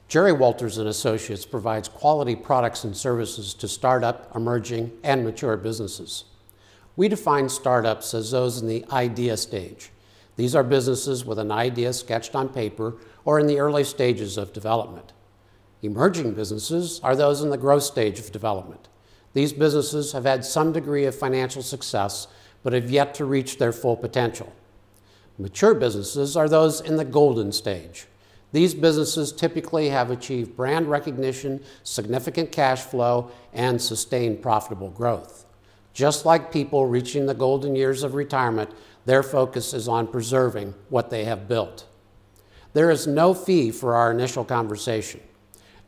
Jerry Walters & Associates provides quality products and services to startup, emerging, and mature businesses. We define startups as those in the idea stage. These are businesses with an idea sketched on paper or in the early stages of development. Emerging businesses are those in the growth stage of development. These businesses have had some degree of financial success, but have yet to reach their full potential. Mature businesses are those in the golden stage. These businesses typically have achieved brand recognition, significant cash flow, and sustained profitable growth. Just like people reaching the golden years of retirement, their focus is on preserving what they have built. There is no fee for our initial conversation.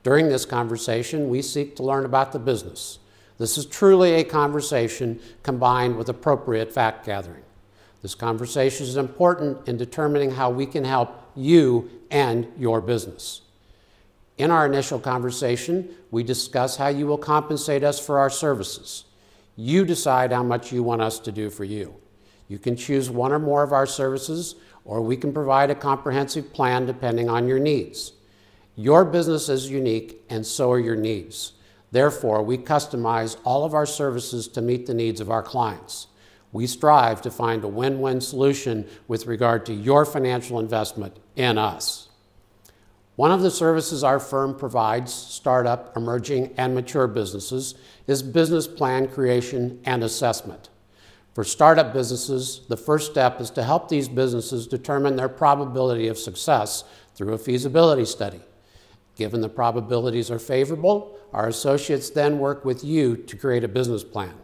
During this conversation, we seek to learn about the business. This is truly a conversation combined with appropriate fact gathering. This conversation is important in determining how we can help you and your business. In our initial conversation, we discuss how you will compensate us for our services. You decide how much you want us to do for you. You can choose one or more of our services, or we can provide a comprehensive plan depending on your needs. Your business is unique, and so are your needs. Therefore, we customize all of our services to meet the needs of our clients. We strive to find a win-win solution with regard to your financial investment in us. One of the services our firm provides startup, emerging, and mature businesses is business plan creation and assessment. For startup businesses, the first step is to help these businesses determine their probability of success through a feasibility study. Given the probabilities are favorable, our associates then work with you to create a business plan.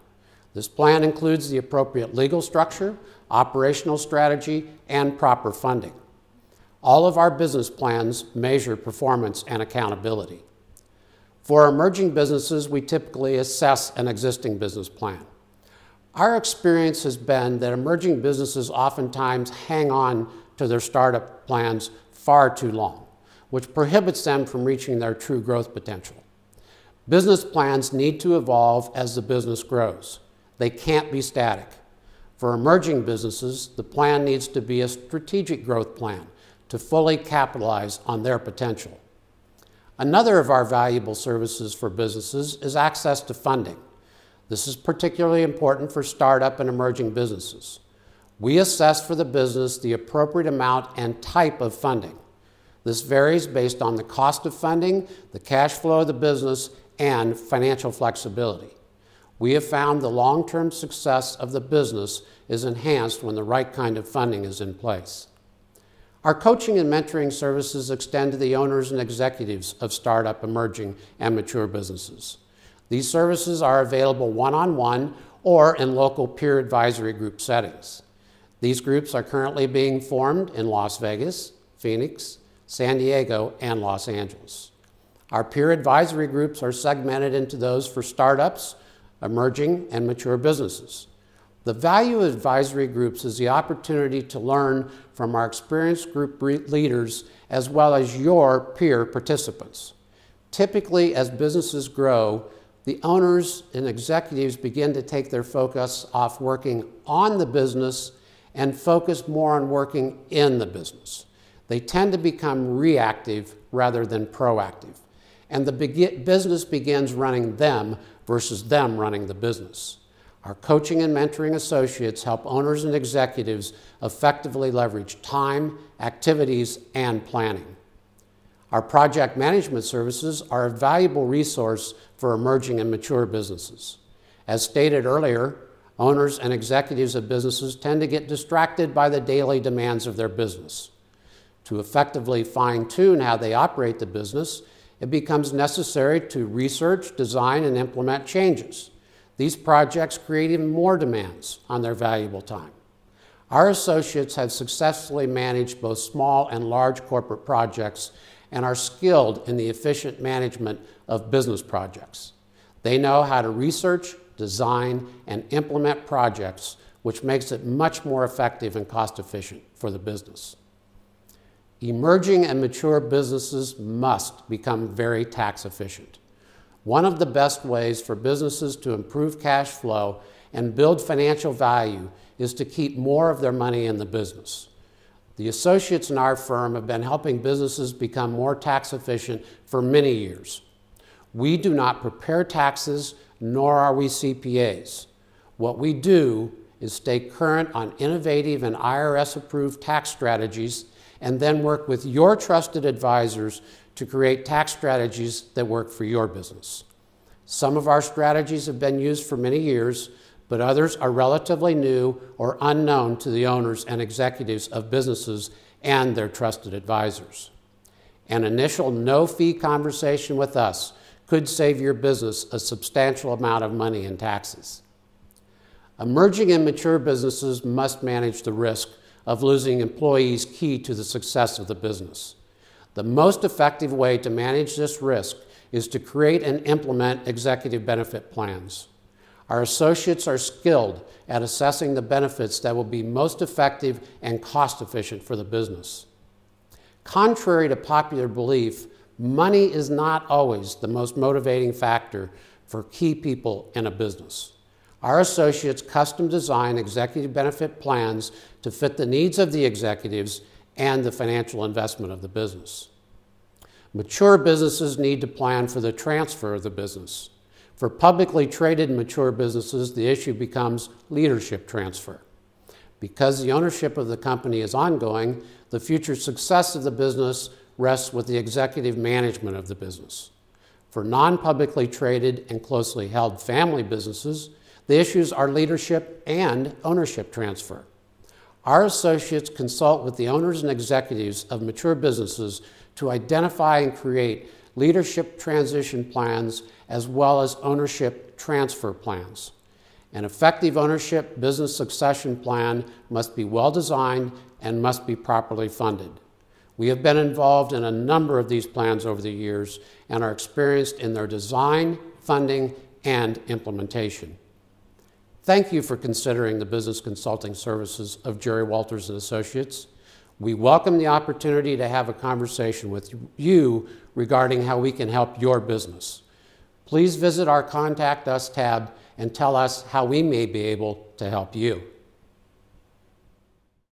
This plan includes the appropriate legal structure, operational strategy, and proper funding. All of our business plans measure performance and accountability. For emerging businesses, we typically assess an existing business plan. Our experience has been that emerging businesses oftentimes hang on to their startup plans far too long, which prohibits them from reaching their true growth potential. Business plans need to evolve as the business grows. They can't be static. For emerging businesses, the plan needs to be a strategic growth plan to fully capitalize on their potential. Another of our valuable services for businesses is access to funding. This is particularly important for startup and emerging businesses. We assess for the business the appropriate amount and type of funding. This varies based on the cost of funding, the cash flow of the business, and financial flexibility. We have found the long-term success of the business is enhanced when the right kind of funding is in place. Our coaching and mentoring services extend to the owners and executives of startup, emerging, and mature businesses. These services are available one-on-one or in local peer advisory group settings. These groups are currently being formed in Las Vegas, Phoenix, San Diego, and Los Angeles. Our peer advisory groups are segmented into those for startups, emerging, and mature businesses. The value of advisory groups is the opportunity to learn from our experienced group leaders as well as your peer participants. Typically, as businesses grow, the owners and executives begin to take their focus off working on the business and focus more on working in the business. They tend to become reactive rather than proactive, and the business begins running them versus them running the business. Our coaching and mentoring associates help owners and executives effectively leverage time, activities, and planning. Our project management services are a valuable resource for emerging and mature businesses. As stated earlier, owners and executives of businesses tend to get distracted by the daily demands of their business. To effectively fine-tune how they operate the business, it becomes necessary to research, design, and implement changes. These projects create even more demands on their valuable time. Our associates have successfully managed both small and large corporate projects and are skilled in the efficient management of business projects. They know how to research, design, and implement projects, which makes it much more effective and cost-efficient for the business. Emerging and mature businesses must become very tax efficient. One of the best ways for businesses to improve cash flow and build financial value is to keep more of their money in the business. The associates in our firm have been helping businesses become more tax efficient for many years. We do not prepare taxes, nor are we CPAs. What we do is stay current on innovative and IRS-approved tax strategies and then work with your trusted advisors to create tax strategies that work for your business. Some of our strategies have been used for many years, but others are relatively new or unknown to the owners and executives of businesses and their trusted advisors. An initial no-fee conversation with us could save your business a substantial amount of money in taxes. Emerging and mature businesses must manage the risk of losing employees key to the success of the business. The most effective way to manage this risk is to create and implement executive benefit plans. Our associates are skilled at assessing the benefits that will be most effective and cost efficient for the business. Contrary to popular belief, money is not always the most motivating factor for key people in a business. Our associates custom design executive benefit plans to fit the needs of the executives and the financial investment of the business. Mature businesses need to plan for the transfer of the business. For publicly traded mature businesses, the issue becomes leadership transfer. Because the ownership of the company is ongoing, the future success of the business rests with the executive management of the business. For non-publicly traded and closely held family businesses, the issues are leadership and ownership transfer. Our associates consult with the owners and executives of mature businesses to identify and create leadership transition plans as well as ownership transfer plans. An effective ownership business succession plan must be well designed and must be properly funded. We have been involved in a number of these plans over the years and are experienced in their design, funding, and implementation. Thank you for considering the business consulting services of Jerry Walters & Associates. We welcome the opportunity to have a conversation with you regarding how we can help your business. Please visit our Contact Us tab and tell us how we may be able to help you.